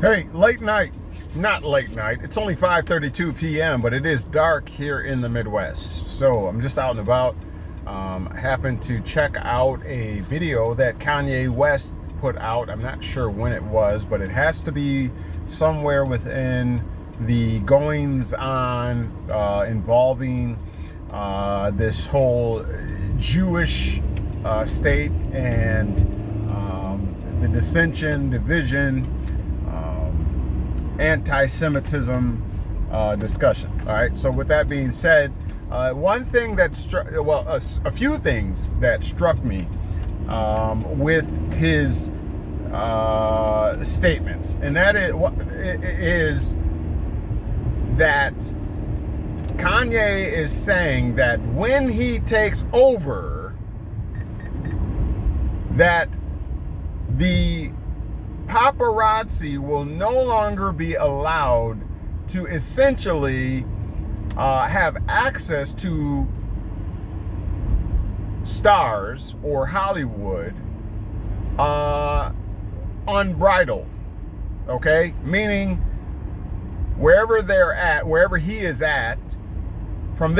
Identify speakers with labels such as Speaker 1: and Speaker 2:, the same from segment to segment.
Speaker 1: Hey, late night. Not late night. It's only 5:32 p.m., but it is dark here in the Midwest. So I'm just out and about. I happened to check out a video that Kanye West put out. I'm not sure when it was, but it has to be somewhere within the goings on involving this whole Jewish state and the dissension, division, anti-Semitism discussion. All right. So with that being said, one thing that struck, well, a few things that struck me with his statements, and that is that Kanye is saying that when he takes over, that the paparazzi will no longer be allowed to essentially have access to stars or Hollywood unbridled. Okay? Meaning wherever they're at, wherever he is at, from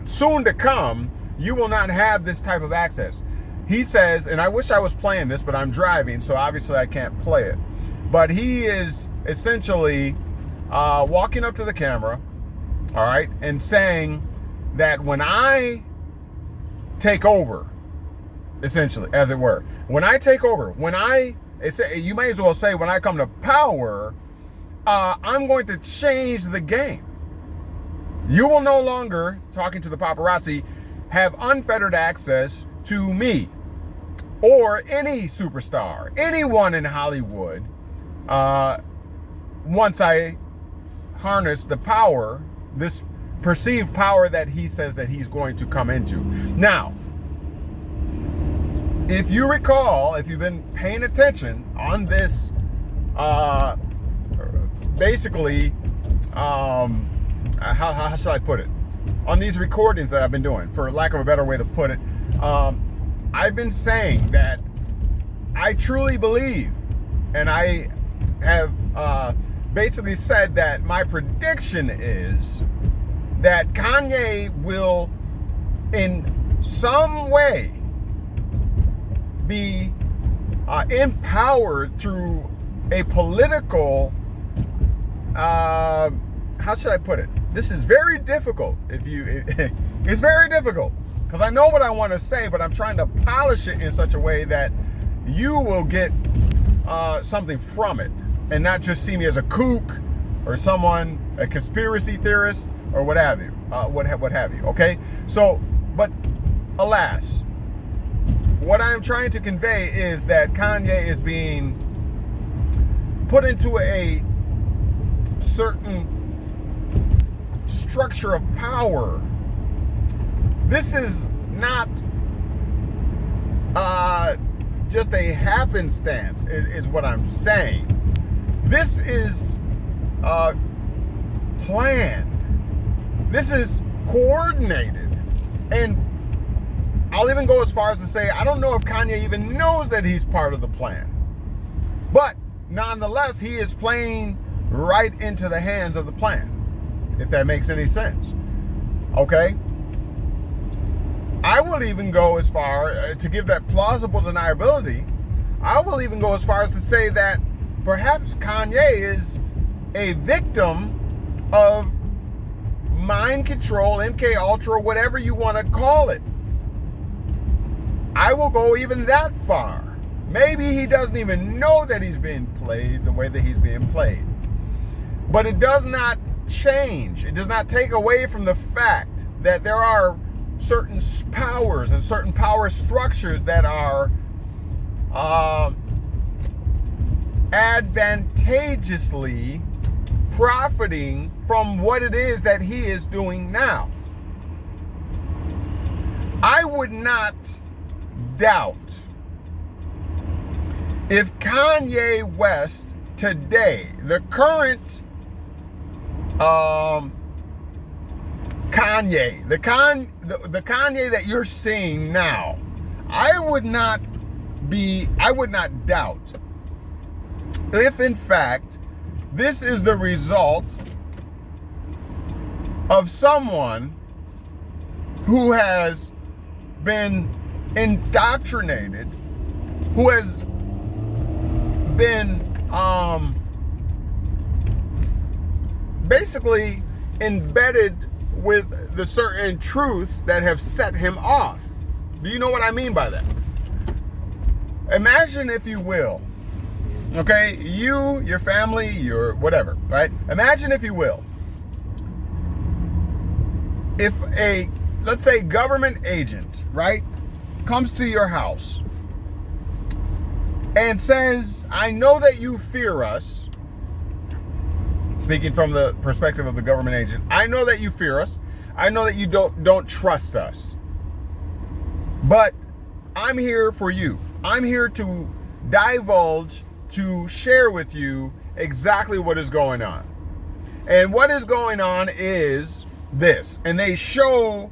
Speaker 1: soon to come, you will not have this type of access. He says, and I wish I was playing this, but I'm driving, so obviously I can't play it. But he is essentially walking up to the camera, all right, and saying that when I take over, essentially, as it were, when I take over, you may as well say when I come to power, I'm going to change the game. You will no longer, talking to the paparazzi, have unfettered access to me or any superstar, anyone in Hollywood, once I harness the power, this perceived power that he says that he's going to come into. Now, if you recall, if you've been paying attention on this, basically, how shall I put it? On these recordings that I've been doing, for lack of a better way to put it, I've been saying that I truly believe, and I have basically said that my prediction is that Kanye will, in some way, be empowered through a political, how should I put it? This is very difficult. It's very difficult because I know what I want to say, but I'm trying to polish it in such a way that you will get something from it and not just see me as a kook or someone, a conspiracy theorist or what have you, what have you. Okay. So, but alas, what I'm trying to convey is that Kanye is being put into a certain structure of power. This is not just a happenstance, is what I'm saying. This is planned. This is coordinated. And I'll even go as far as to say, I don't know if Kanye even knows that he's part of the plan. But nonetheless, he is playing right into the hands of the plan, if that makes any sense. Okay? I will even go as far to give that plausible deniability. I will even go as far as to say that perhaps Kanye is a victim of mind control, MK Ultra, whatever you want to call it. I will go even that far. Maybe he doesn't even know that he's being played the way that he's being played. But it does not change. It does not take away from the fact that there are certain powers and certain power structures that are advantageously profiting from what it is that he is doing now. I would not doubt if Kanye West today, the current Kanye, the Kanye that you're seeing now, I would not doubt if in fact this is the result of someone who has been indoctrinated, who has been basically embedded with the certain truths that have set him off. Do you know what I mean by that? Imagine, if you will, okay, you, your family, your whatever, right? Imagine, if you will, if a, let's say, government agent, right, comes to your house and says, I know that you fear us. Speaking from the perspective of the government agent, I know that you fear us. I know that you don't trust us. But I'm here for you. I'm here to divulge, to share with you exactly what is going on. And what is going on is this. And they show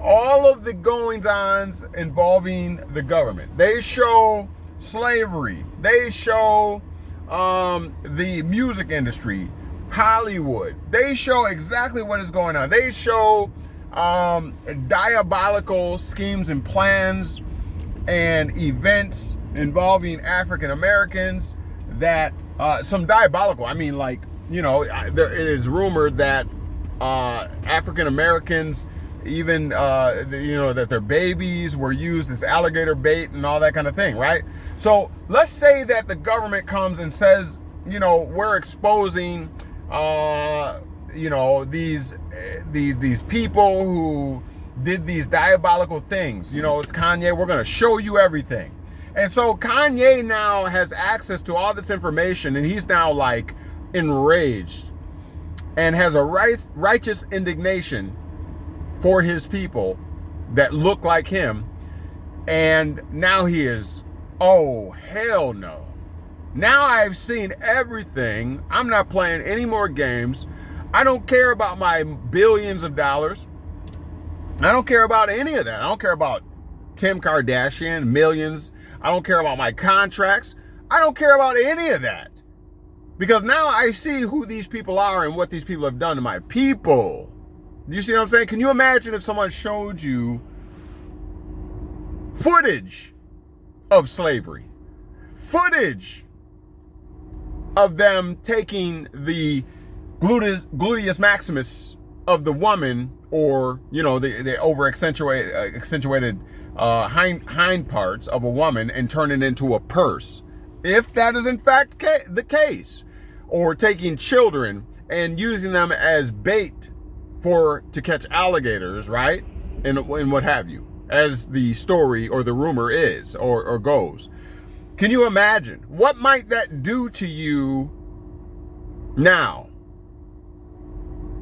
Speaker 1: all of the goings-ons involving the government. They show slavery. They show the music industry, Hollywood. They show exactly what is going on. They show diabolical schemes and plans and events involving African Americans that some diabolical. I mean, like, you know, it is rumored that African Americans, even you know, that their babies were used as alligator bait and all that kind of thing, right? So let's say that the government comes and says, you know, we're exposing you know, these people who did these diabolical things. You know, it's Kanye, we're going to show you everything. And so Kanye now has access to all this information, and he's now like enraged and has a righteous indignation for his people that look like him. And now he is, oh, hell no. Now I've seen everything. I'm not playing any more games. I don't care about my billions of dollars. I don't care about any of that. I don't care about Kim Kardashian, millions. I don't care about my contracts. I don't care about any of that. Because now I see who these people are and what these people have done to my people. Do you see what I'm saying? Can you imagine if someone showed you footage of slavery? Footage of them taking the gluteus maximus of the woman, or, you know, the over accentuated hind parts of a woman, and turn it into a purse, if that is in fact the case, or taking children and using them as bait to catch alligators, right, and what have you, as the story or the rumor is or goes. Can you imagine what might that do to you now?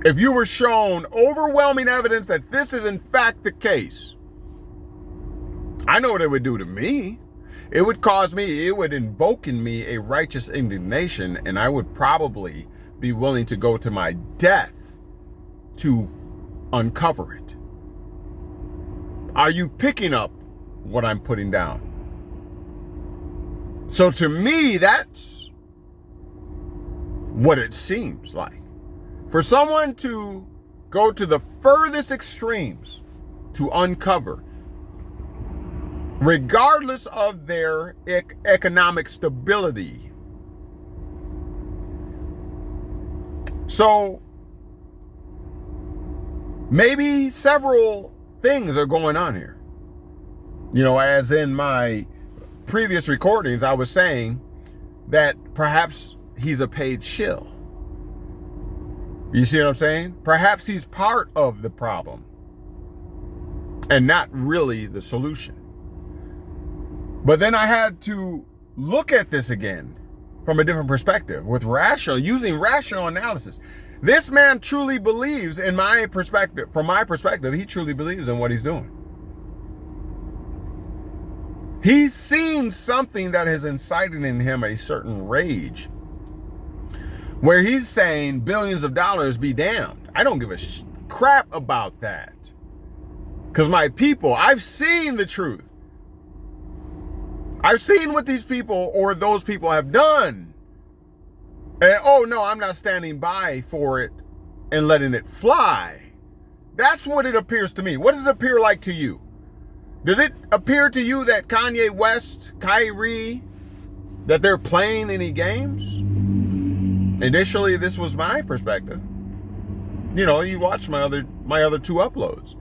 Speaker 1: If you were shown overwhelming evidence that this is in fact the case, I know what it would do to me. It would invoke in me a righteous indignation, and I would probably be willing to go to my death to uncover it. Are you picking up what I'm putting down? So to me, that's what it seems like. For someone to go to the furthest extremes to uncover, regardless of their economic stability. So maybe several things are going on here. You know, as in my previous recordings, I was saying that perhaps he's a paid shill. You see what I'm saying? Perhaps he's part of the problem and not really the solution. But then I had to look at this again from a different perspective, with using rational analysis. This man truly believes, from my perspective, he truly believes in what he's doing. He's seen something that has incited in him a certain rage, where he's saying billions of dollars be damned. I don't give a crap about that. Because my people, I've seen the truth. I've seen what these people or those people have done. And oh no, I'm not standing by for it and letting it fly. That's what it appears to me. What does it appear like to you? Does it appear to you that Kanye West, Kyrie, that they're playing any games? Initially, this was my perspective. You know, you watched my other two uploads.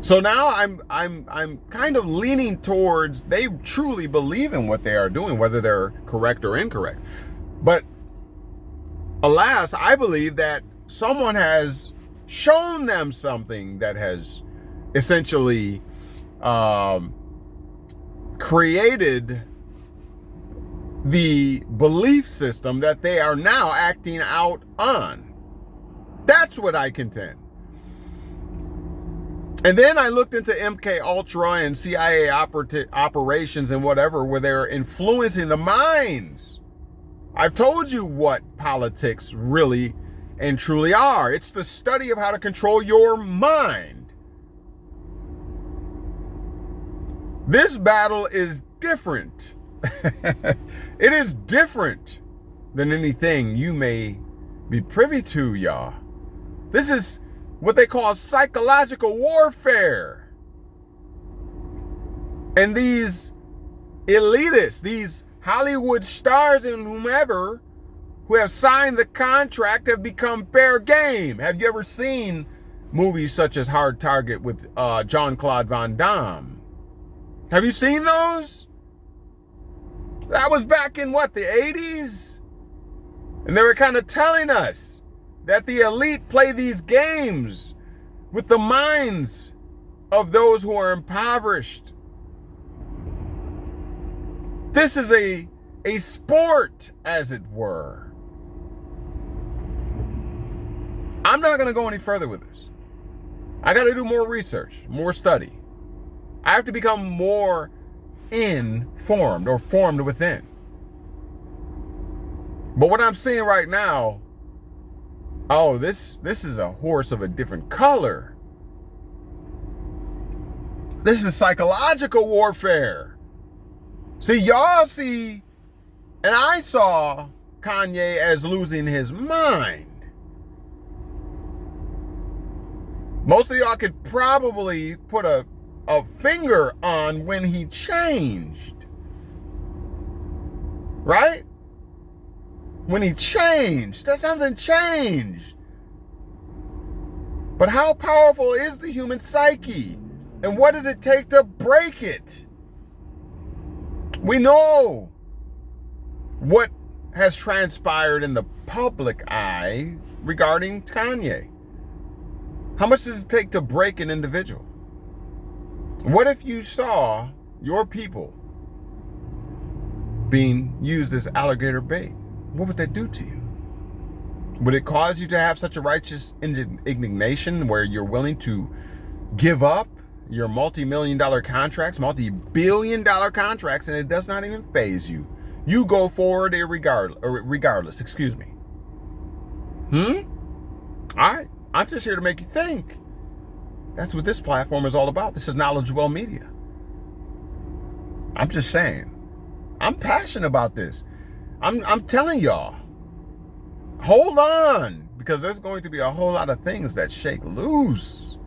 Speaker 1: So now I'm kind of leaning towards they truly believe in what they are doing, whether they're correct or incorrect. But alas, I believe that someone has shown them something that has essentially created the belief system that they are now acting out on. That's what I contend. And then I looked into MK Ultra and CIA operations and whatever, where they're influencing the minds. I've told you what politics really and truly are. It's the study of how to control your mind. This battle is different. It is different than anything you may be privy to, y'all. This is what they call psychological warfare. And these elitists, these Hollywood stars and whomever who have signed the contract have become fair game. Have you ever seen movies such as Hard Target with Jean-Claude Van Damme? Have you seen those? That was back in what, the 80s? And they were kind of telling us that the elite play these games with the minds of those who are impoverished. This is a sport, as it were. I'm not going to go any further with this. I got to do more research, more study. I have to become more informed or formed within. But what I'm seeing right now, oh, this is a horse of a different color. This is psychological warfare. See, y'all see, and I saw Kanye as losing his mind. Most of y'all could probably put a finger on when he changed. Right? When he changed, that something changed. But how powerful is the human psyche? And what does it take to break it? We know what has transpired in the public eye regarding Kanye. How much does it take to break an individual? What if you saw your people being used as alligator bait? What would that do to you? Would it cause you to have such a righteous indignation where you're willing to give up your multi-million-dollar contracts, multi-billion-dollar contracts, and it does not even faze you? You go forward regardless, excuse me. All right, I'm just here to make you think. That's what this platform is all about. This is KnowledgeWell Media. I'm just saying. I'm passionate about this. I'm telling y'all, hold on, because there's going to be a whole lot of things that shake loose.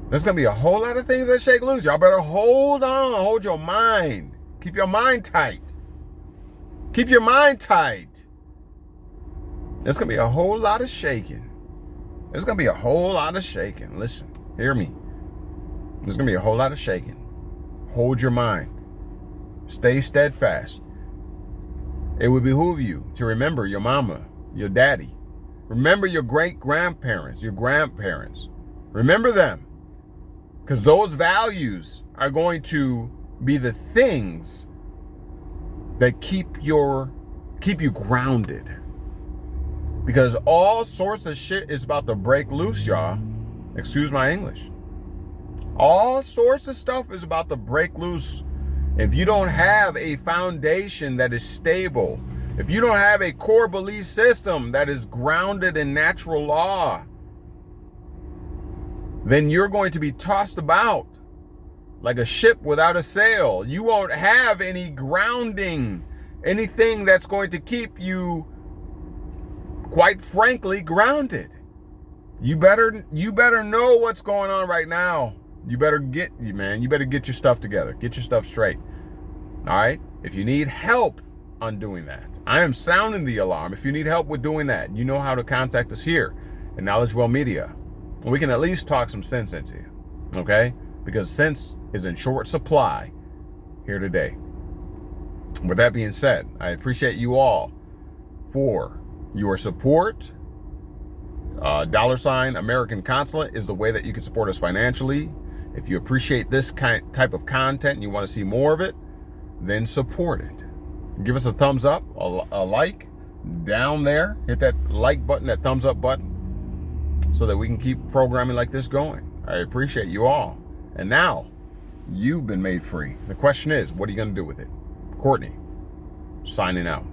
Speaker 1: There's going to be a whole lot of things that shake loose. Y'all better hold on, hold your mind. Keep your mind tight. Keep your mind tight. There's going to be a whole lot of shaking. There's going to be a whole lot of shaking. Listen, hear me. There's going to be a whole lot of shaking. Hold your mind. Stay steadfast. It would behoove you to remember your mama, your daddy. Remember your great-grandparents, your grandparents. Remember them. Because those values are going to be the things that keep you grounded. Because all sorts of shit is about to break loose, y'all. Excuse my English. All sorts of stuff is about to break loose. If you don't have a foundation that is stable, if you don't have a core belief system that is grounded in natural law, then you're going to be tossed about like a ship without a sail. You won't have any grounding, anything that's going to keep you, quite frankly, grounded. You better know what's going on right now. You better get your stuff together. Get your stuff straight. All right? If you need help on doing that, I am sounding the alarm. If you need help with doing that, you know how to contact us here at KnowledgeWell Media. We can at least talk some sense into you. Okay? Because sense is in short supply here today. With that being said, I appreciate you all for your support. $ American Consulate is the way that you can support us financially. If you appreciate this type of content and you want to see more of it, then support it. Give us a thumbs up, a like down there. Hit that like button, that thumbs up button, so that we can keep programming like this going. I appreciate you all. And now, you've been made free. The question is, what are you going to do with it? Courtney, signing out.